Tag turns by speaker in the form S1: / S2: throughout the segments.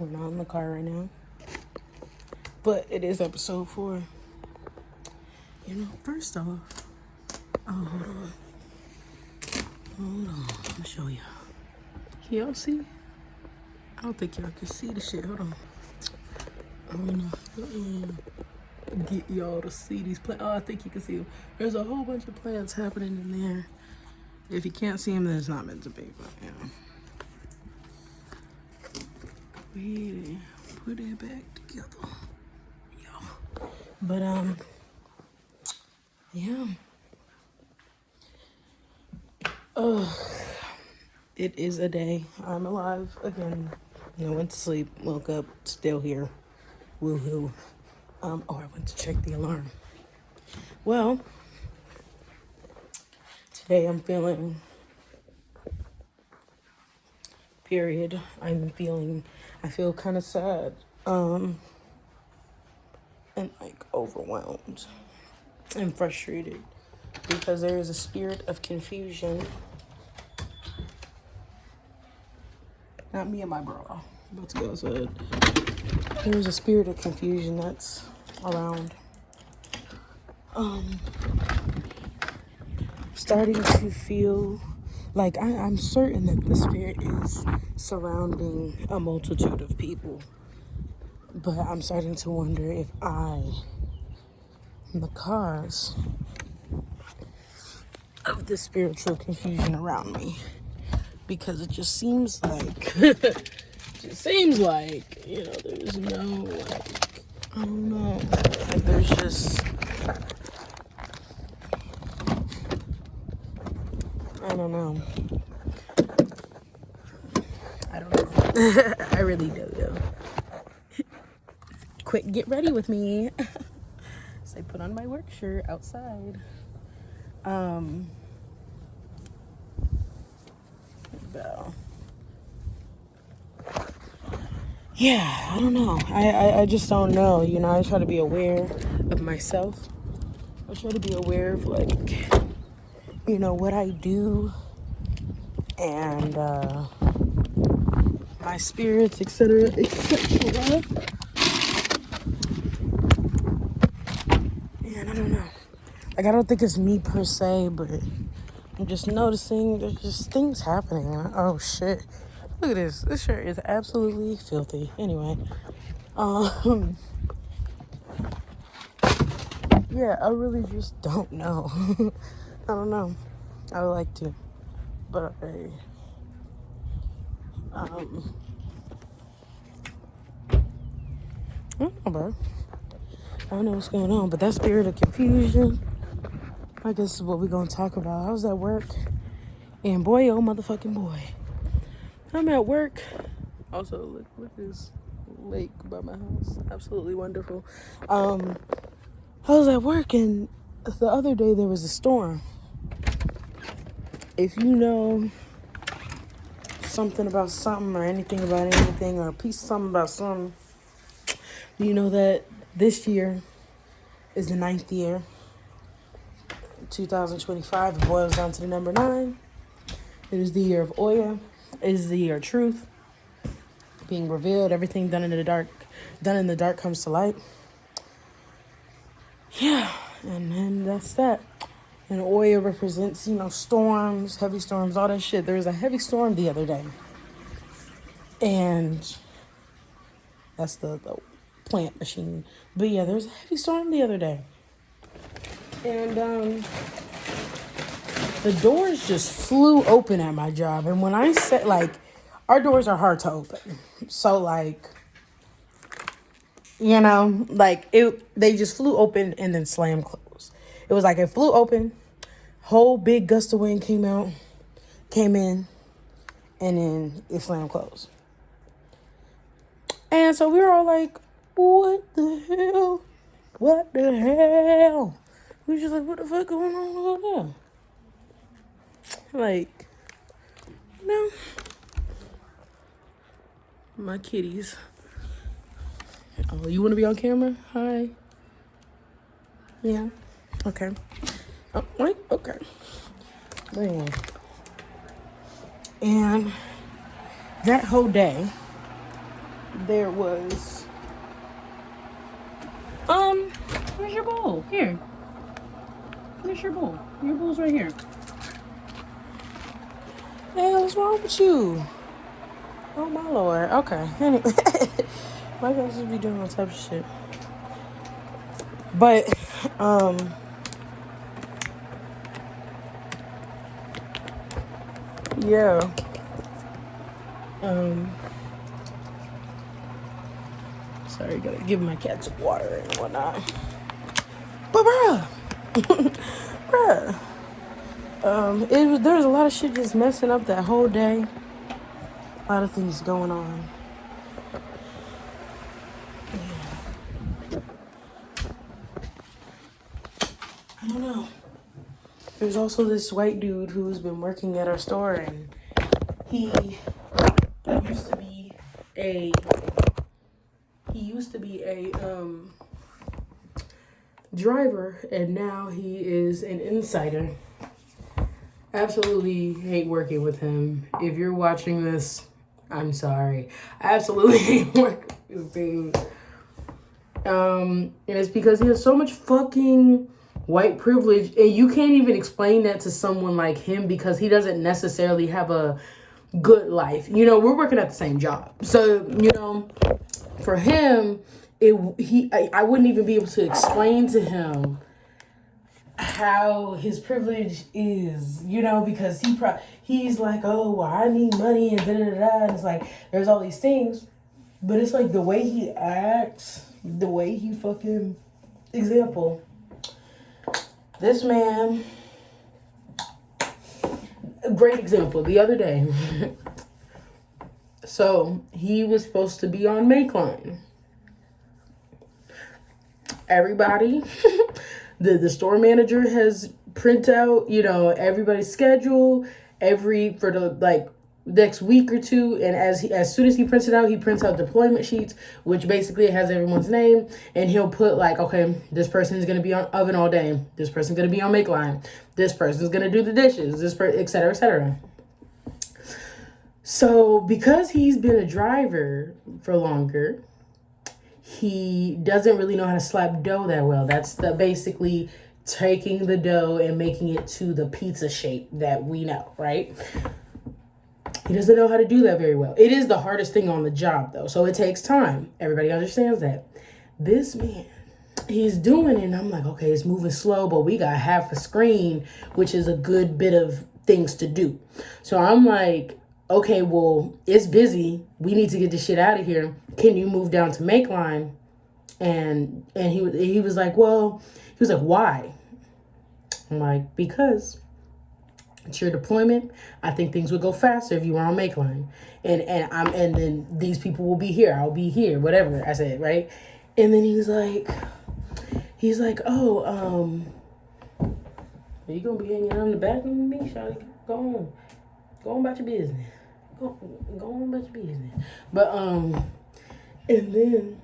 S1: We're not in the car right now. But it is episode 4. You know, first off, hold on. Let me show you. Can y'all see? I don't think y'all can see the shit. Hold on. I'm gonna get y'all to see these plants. Oh, I think you can see them. There's a whole bunch of plants happening in there. If you can't see them, then it's not meant to be. But yeah, we put it back together. Yo. But yeah. It is a day. I'm alive again. I went to sleep, woke up, still here. Woohoo. I went to check the alarm. Well, today I'm feeling, period. I feel kind of sad, and like overwhelmed and frustrated because there is a spirit of confusion. Not me and my bro. I'm about to go outside. There's a spirit of confusion that's around. Starting to feel like I'm certain that the spirit is surrounding a multitude of people. But I'm starting to wonder if I am the cause of the spiritual confusion around me. Because it just seems like, you know, there's no, like, I don't know. Like, there's just, I don't know. I really don't know. Quick, get ready with me. So I put on my work shirt outside. But, yeah, I don't know. I just don't know. You know, I try to be aware of myself. I try to be aware of, like, you know, what I do and my spirits, etc., etc. And I don't know. Like, I don't think it's me per se, but I'm just noticing there's just things happening. Oh, shit. Look at this. This shirt is absolutely filthy. Anyway. Yeah, I really just don't know. I don't know. I would like to. But I don't know, bro. I don't know what's going on, but that spirit of confusion, I guess is what we're going to talk about. I was at work, and boy, oh motherfucking boy. I'm at work. Also, look at this lake by my house. Absolutely wonderful. I was at work, and the other day there was a storm. If you know something about something or anything about anything or a piece of something about something, you know that this year is the 9th year. 2025, it boils down to the number 9. It is the year of Oya. It is the year of truth being revealed. Everything done in the dark comes to light. Yeah, and that's that. And Oya represents, you know, storms, heavy storms, all that shit. There was a heavy storm the other day. And that's the plant machine. But yeah, there was a heavy storm the other day. And the doors just flew open at my job. And when I said, like, our doors are hard to open. So, like, you know, like, they just flew open and then slammed closed. It was like it flew open, whole big gust of wind came in, and then it slammed closed. And so we were all like, what the hell? What the hell? We were just like, what the fuck going on over there? Like, you know, my kitties. Oh, you want to be on camera? Hi. Yeah. Okay. Oh, wait. Okay. Man. And that whole day, there was, where's your bowl? Here. Where's your bowl? Your bowl's right here. Hey, what's wrong with you? Oh, my Lord. Okay. Anyway, my guys just be doing all type of shit. But, yeah. Sorry, gotta give my cat some water and whatnot. But, bruh. There was a lot of shit just messing up that whole day. A lot of things going on. I don't know. There's also this white dude who's been working at our store, and he used to be a driver, and now he is an insider. Absolutely hate working with him. If you're watching this, I'm sorry. I absolutely hate working with this dude. And it's because he has so much fucking white privilege, and you can't even explain that to someone like him because he doesn't necessarily have a good life. You know, we're working at the same job. So, you know, for him, I wouldn't even be able to explain to him how his privilege is, you know, because he's like, oh, well, I need money and da-da-da-da, and it's like, there's all these things, but it's like the way he acts, the way he fucking, example, this man, a great example, the other day, so he was supposed to be on Makeline. Everybody, the store manager has print out, you know, everybody's schedule for the like next week or two, and as soon as he prints it out, he prints out deployment sheets, which basically has everyone's name, and he'll put like, okay, this person is going to be on oven all day, this person's going to be on make line, this person's going to do the dishes, et cetera, et cetera. So because he's been a driver for longer, he doesn't really know how to slap dough that well. That's basically taking the dough and making it to the pizza shape that we know, right? He doesn't know how to do that very well. It is the hardest thing on the job, though, so it takes time. Everybody understands that. This man, he's doing it, and I'm like, okay, it's moving slow, but we got half a screen, which is a good bit of things to do. So I'm like, okay, well, it's busy. We need to get this shit out of here. Can you move down to make line? And he was like, well, he was like, why? I'm like, because it's your deployment. I think things would go faster if you were on make line. And then these people will be here. I'll be here, whatever I said, right? And then he's like, oh, are you gonna be hanging out in the bathroom with me, Shawty? Go on about your business. Go on about your business. But and then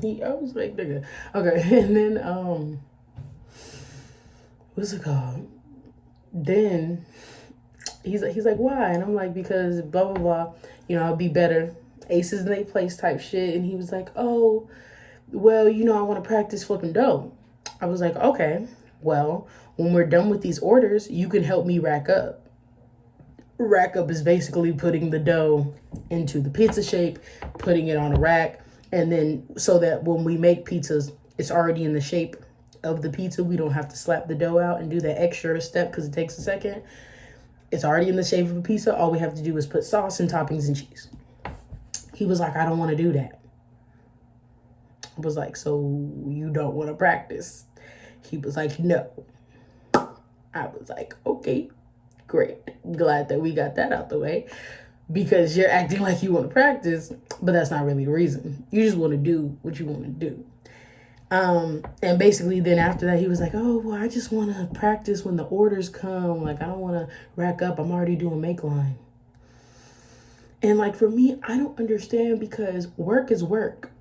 S1: I was like, nigga. Okay, and then what's it called? Then he's like, why? And I'm like, because blah blah blah. You know, I'll be better. Aces in their place type shit. And he was like, oh, well, you know, I want to practice flipping dough. I was like, okay, well, when we're done with these orders, you can help me rack up. Rack up is basically putting the dough into the pizza shape, putting it on a rack, and then so that when we make pizzas, it's already in the shape of the pizza. We don't have to slap the dough out and do that extra step because it takes a second. It's already in the shape of a pizza. All we have to do is put sauce and toppings and cheese. He was like, I don't want to do that. I was like, so you don't want to practice? He was like, no. I was like, okay, great. Glad that we got that out the way, because you're acting like you want to practice, but that's not really the reason. You just want to do what you want to do. And basically then after that, he was like, oh, well, I just want to practice when the orders come. Like, I don't want to rack up. I'm already doing make line. And like, for me, I don't understand, because work is work.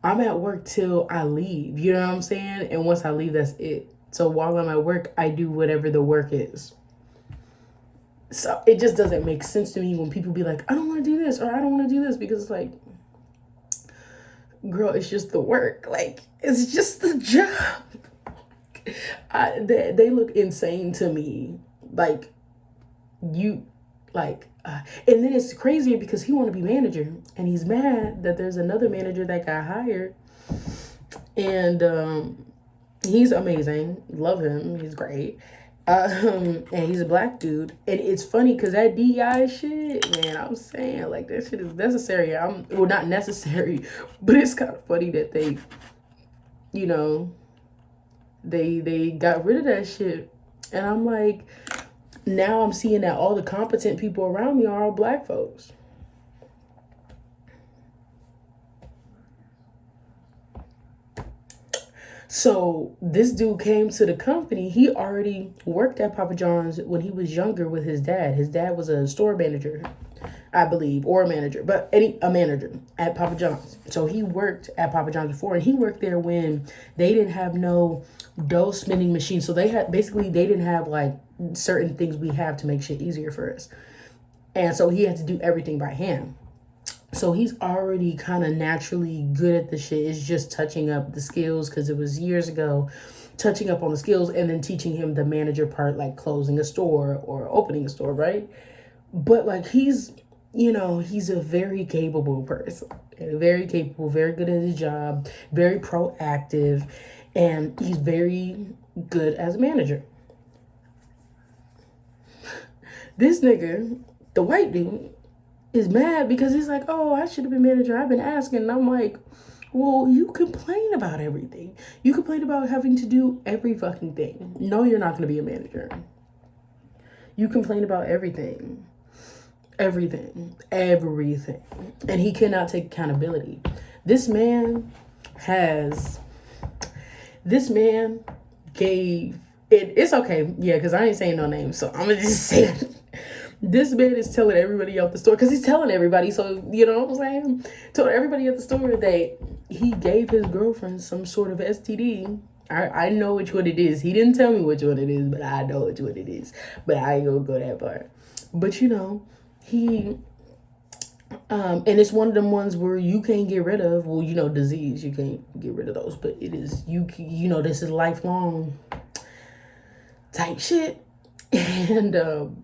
S1: I'm at work till I leave, you know what I'm saying? And once I leave, that's it. So while I'm at work, I do whatever the work is. So it just doesn't make sense to me when people be like, I don't want to do this or I don't want to do this, because it's like, girl, it's just the work. Like, it's just the job. They look insane to me. Like, you, like, and then it's crazier because he want to be manager and he's mad that there's another manager that got hired, and he's amazing, love him, he's great, and he's a black dude. And it's funny because that DEI shit, man, I'm saying, like, that shit is necessary. Well, not necessary, but it's kind of funny that they, you know, they got rid of that shit. And I'm like, now I'm seeing that all the competent people around me are all black folks. So this dude came to the company. He already worked at Papa John's when he was younger with his dad. His dad was a store manager, I believe, or a manager, but a manager at Papa John's. So he worked at Papa John's before, and he worked there when they didn't have no dough spinning machine. So they didn't have like certain things we have to make shit easier for us. And so he had to do everything by hand. So he's already kind of naturally good at the shit. It's just touching up the skills, because it was years ago, touching up on the skills and then teaching him the manager part, like closing a store or opening a store, right? But like, he's a very capable person, very capable, very good at his job, very proactive, and he's very good as a manager. This nigga, the white dude, is mad because he's like, oh, I should have been manager. I've been asking. And I'm like, well, you complain about everything. You complain about having to do every fucking thing. No, you're not going to be a manager. You complain about everything. Everything. And he cannot take accountability. This man gave it. It's okay. Yeah, because I ain't saying no names. So I'm going to just say it. This man is telling everybody at the store, because he's telling everybody, so you know what I'm saying? Told everybody at the store that he gave his girlfriend some sort of STD. I know which one it is. He didn't tell me which one it is, but I know which one it is. But I ain't gonna go that far. But he, and it's one of them ones where you can't get rid of, well, disease, you can't get rid of those, but it is, this is lifelong type shit. And,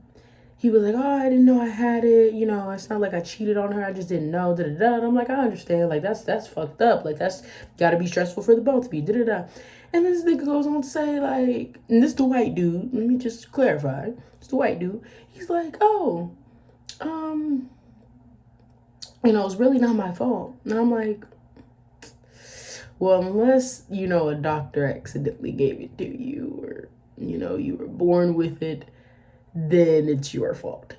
S1: he was like, oh, I didn't know I had it. It's not like I cheated on her. I just didn't know. And I'm like, I understand. Like, that's fucked up. Like, that's got to be stressful for the both of you. And this nigga goes on to say, like, and this the white dude. Let me just clarify. It's the white dude. He's like, oh, it's really not my fault. And I'm like, well, unless, a doctor accidentally gave it to you, or, you were born with it, then it's your fault.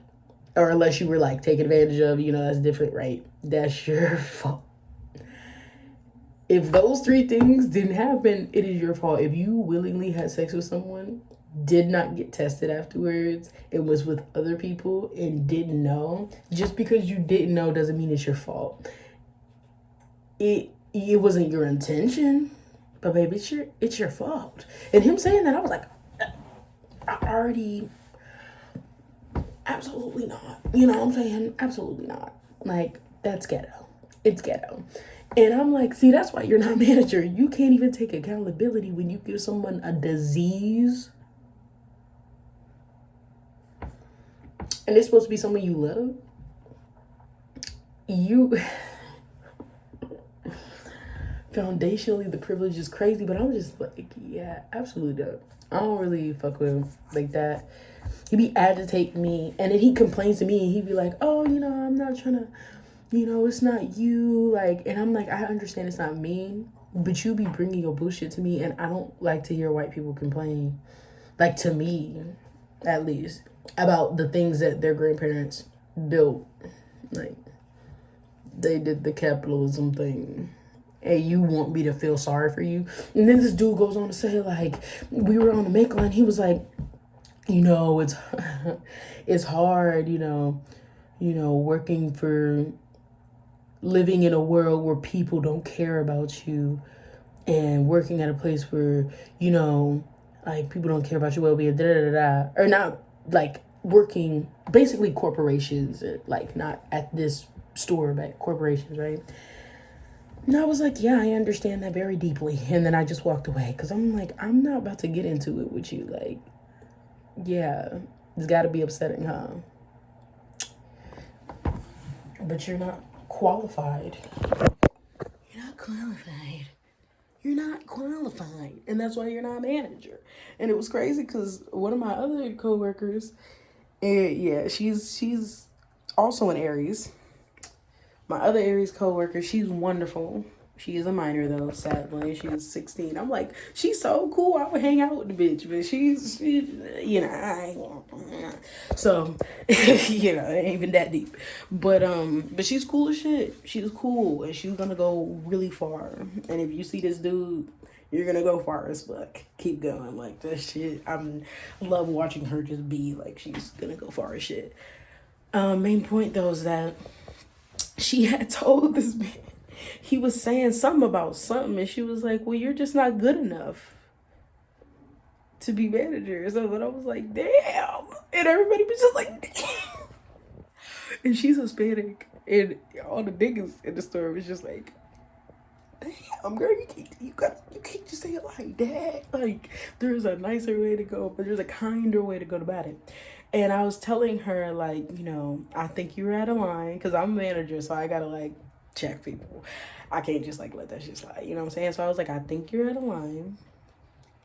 S1: Or unless you were like taken advantage of, that's different, right? That's your fault. If those three things didn't happen, it is your fault. If you willingly had sex with someone, did not get tested afterwards, and was with other people and didn't know, just because you didn't know doesn't mean it's your fault. It wasn't your intention, but baby, it's your fault. And him saying that, I was like, I already... Absolutely not. You know what I'm saying? Absolutely not. Like, that's ghetto. It's ghetto. And I'm like, see, that's why you're not a manager. You can't even take accountability when you give someone a disease. And it's supposed to be someone you love. Foundationally, the privilege is crazy, but I'm just like, yeah, absolutely not. I don't really fuck with him like that. He be agitating me, and then he complains to me, and he be like, oh, I'm not trying to, it's not you, like, and I'm like, I understand it's not me, but you be bringing your bullshit to me, and I don't like to hear white people complain, like, to me, at least, about the things that their grandparents built. Like, they did the capitalism thing, and you want me to feel sorry for you. And then this dude goes on to say, like, we were on the make line, he was like, it's hard, working for, living in a world where people don't care about you, and working at a place where, like, people don't care about your well-being, or not, like, working basically corporations, like not at this store, but corporations, right? And I was like, yeah, I understand that very deeply. And then I just walked away because I'm like, I'm not about to get into it with you. Like, yeah, it's got to be upsetting, huh? But you're not qualified. You're not qualified. You're not qualified. And that's why you're not a manager. And it was crazy because one of my other coworkers, yeah, she's also an Aries. My other Aries coworker, she's wonderful. She is a minor though, sadly. She's 16. I'm like, she's so cool. I would hang out with the bitch, but so, it ain't even that deep. But she's cool as shit. She's cool, and she's gonna go really far. And if you see this dude, you're gonna go far as fuck. Keep going like that shit. Love watching her just be like she's gonna go far as shit. Main point though is that she had told this man, he was saying something about something, and she was like, well, you're just not good enough to be manager. So then I was like, damn. And everybody was just like, damn. And she's Hispanic, and all the niggas in the store was just like, damn, girl, you can't just say it like that. Like, there's a nicer way to go, but there's a kinder way to go about it. And I was telling her, like, I think you're out of line, because I'm a manager, so I gotta, like, check people. I can't just, like, let that shit slide, you know what I'm saying? So I was like, I think you're out of line.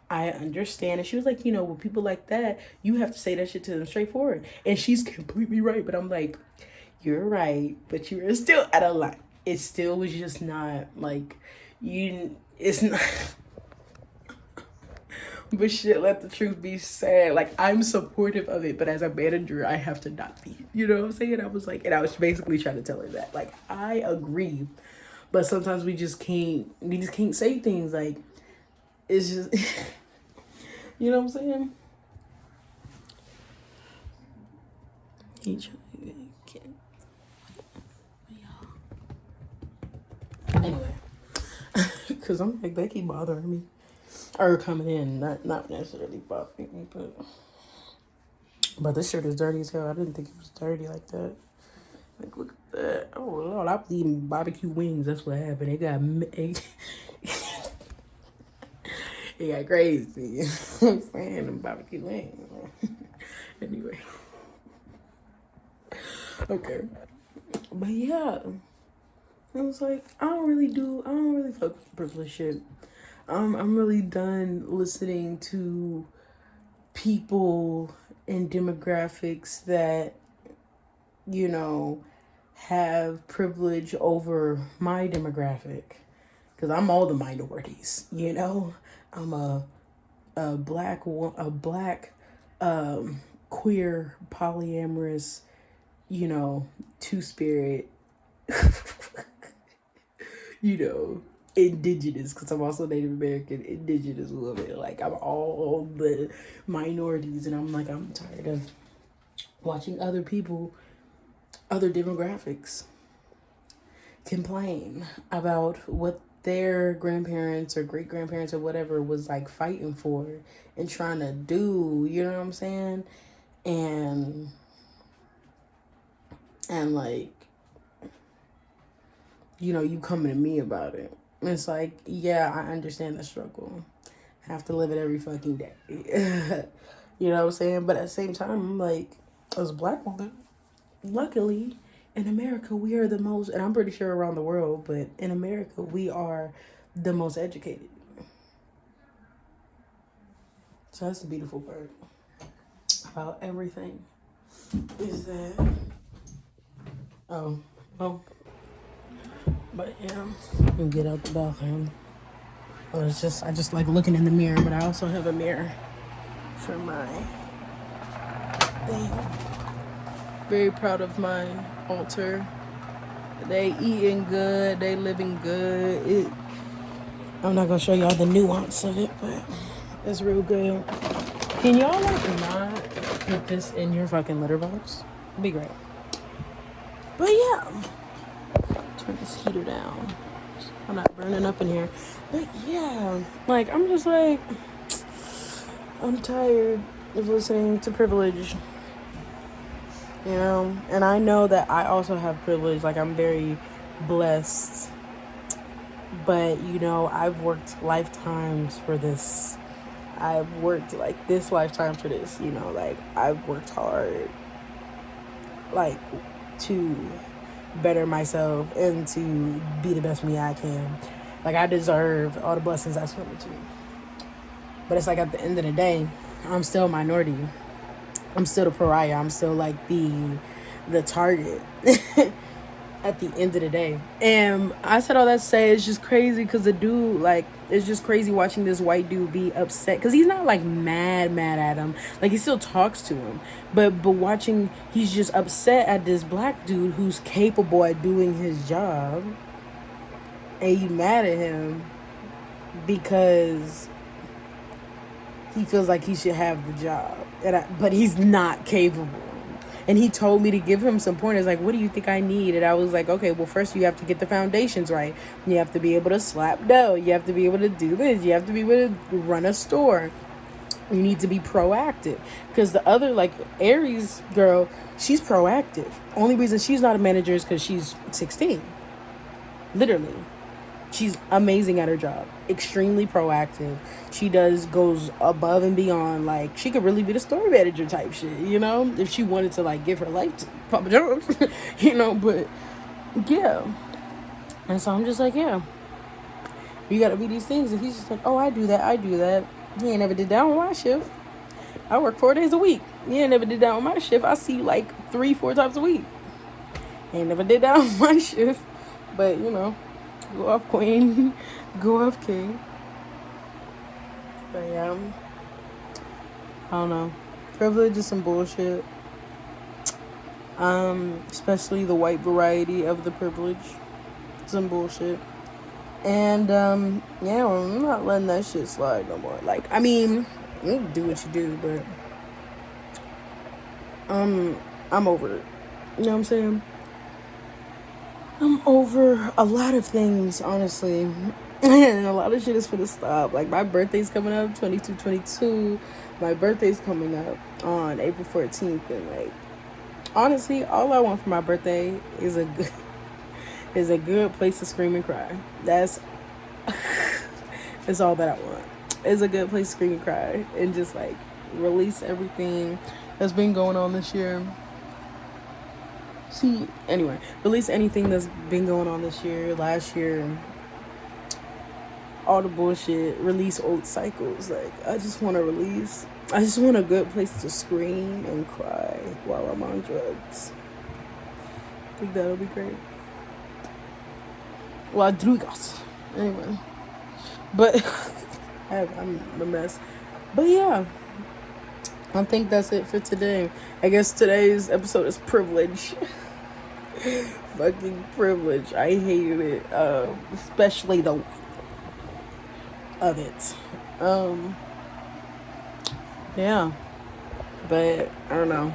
S1: I understand. And she was like, with people like that, you have to say that shit to them straightforward. And she's completely right. But I'm like, you're right, but you were still out of line. It still was just not, like, it's not. But shit, let the truth be said. Like, I'm supportive of it, but as a manager, I have to not be. You know what I'm saying? I was like, and I was basically trying to tell her that. Like, I agree, but sometimes we just can't say things like, it's just, you know what I'm saying? Anyway, because I'm like, they keep bothering me. Or coming in, not necessarily bothering me, but this shirt is dirty as hell. I didn't think it was dirty like that. Like, look at that. Oh, Lord, I was eating barbecue wings. That's what happened. It got crazy. I'm saying them barbecue wings. Anyway. Okay. But yeah. I was like, I don't really fuck with privilege shit. I'm really done listening to people in demographics that, have privilege over my demographic. Because I'm all the minorities, I'm a black queer polyamorous, two-spirit, indigenous, because I'm also Native American, indigenous woman. Like, I'm all the minorities, and I'm like, I'm tired of watching other demographics complain about what their grandparents or great grandparents or whatever was like fighting for and trying to do, you know what I'm saying? And like, you coming to me about it. It's like, yeah, I understand the struggle. Have to live it every fucking day. You know what I'm saying? But at the same time, I'm like, as a black woman, luckily, in America, we are the most, and I'm pretty sure around the world, but in America, we are the most educated. So that's the beautiful part about everything. Is that, but yeah, and get out the bathroom. I just like looking in the mirror, but I also have a mirror for my thing. Very proud of my altar. They eating good, they living good. I'm not gonna show y'all the nuance of it, but it's real good. Can y'all like not put this in your fucking litter box? It'd be great. But yeah, turn this heater down. I'm not burning up in here. But yeah, like, I'm just like, I'm tired of listening to privilege. you know. And I know that I also have privilege. Like, I'm very blessed, but you know, I've worked lifetimes for this. I've worked like this lifetime for this, you know. Like, I've worked hard, like, to better myself and to be the best me I can. Like, I deserve all the blessings that's coming to me. But it's like, at the end of the day, I'm still a minority. I'm still the pariah. I'm still like the target at the end of the day. And I said all that to say it's just crazy because the dude, like, it's just crazy watching this white dude be upset because he's not like mad at him. Like, he still talks to him, but watching, he's just upset at this black dude who's capable at doing his job, and you mad at him because he feels like he should have the job, but he's not capable. And he told me to give him some pointers, like, what do you think I need? And I was like, okay, well, first you have to get the foundations right. You have to be able to slap dough. You have to be able to do this. You have to be able to run a store. You need to be proactive. Because the other, like, Aries girl, she's proactive. Only reason she's not a manager is because she's 16. Literally. She's amazing at her job. Extremely proactive. She goes above and beyond. Like, she could really be the store manager type shit, you know? If she wanted to, like, give her life to Papa John's, you know? But, yeah. And so I'm just like, yeah. You gotta be these things. And he's just like, oh, I do that. He ain't never did that on my shift. I work 4 days a week. He ain't never did that on my shift. I see you, like, 3-4 times a week. He ain't never did that on my shift. But, you know. Go off, queen. Go off, king. But yeah, I don't know. Privilege is some bullshit. Especially the white variety of the privilege. Some bullshit. And yeah, I'm not letting that shit slide no more. Like, I mean, you can do what you do, but I'm over it. You know what I'm saying? I'm over a lot of things, honestly. And a lot of shit is finna stop. Like, my birthday's coming up, 2222. My birthday's coming up on April 14th. And, like, honestly, all I want for my birthday is a good place to scream and cry. That's all that I want. It's a good place to scream and cry. And just, like, release everything that's been going on this year. Anyway, release anything that's been going on this year, last year, all the bullshit. Release old cycles. Like, I just want to release. I just want a good place to scream and cry while I'm on drugs. I think that'll be great. Well, drugas. Anyway. But, I'm a mess. But yeah. I think that's it for today. I guess today's episode is privilege. Fucking privilege. I hated it. Especially the of it. Yeah. But I don't know.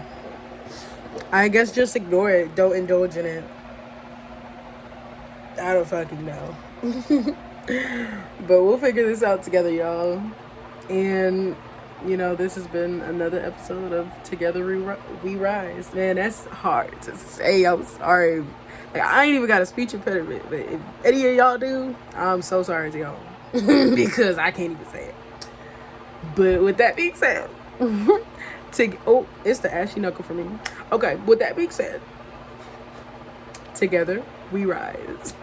S1: I guess just ignore it. Don't indulge in it. I don't fucking know. But we'll figure this out together, y'all. And you know, this has been another episode of Together We Rise. Man, that's hard to say. I'm sorry. Like, I ain't even got a speech impediment. But if any of y'all do, I'm so sorry to y'all. Because I can't even say it. But with that being said, it's the ashy knuckle for me. Okay, with that being said, Together We Rise.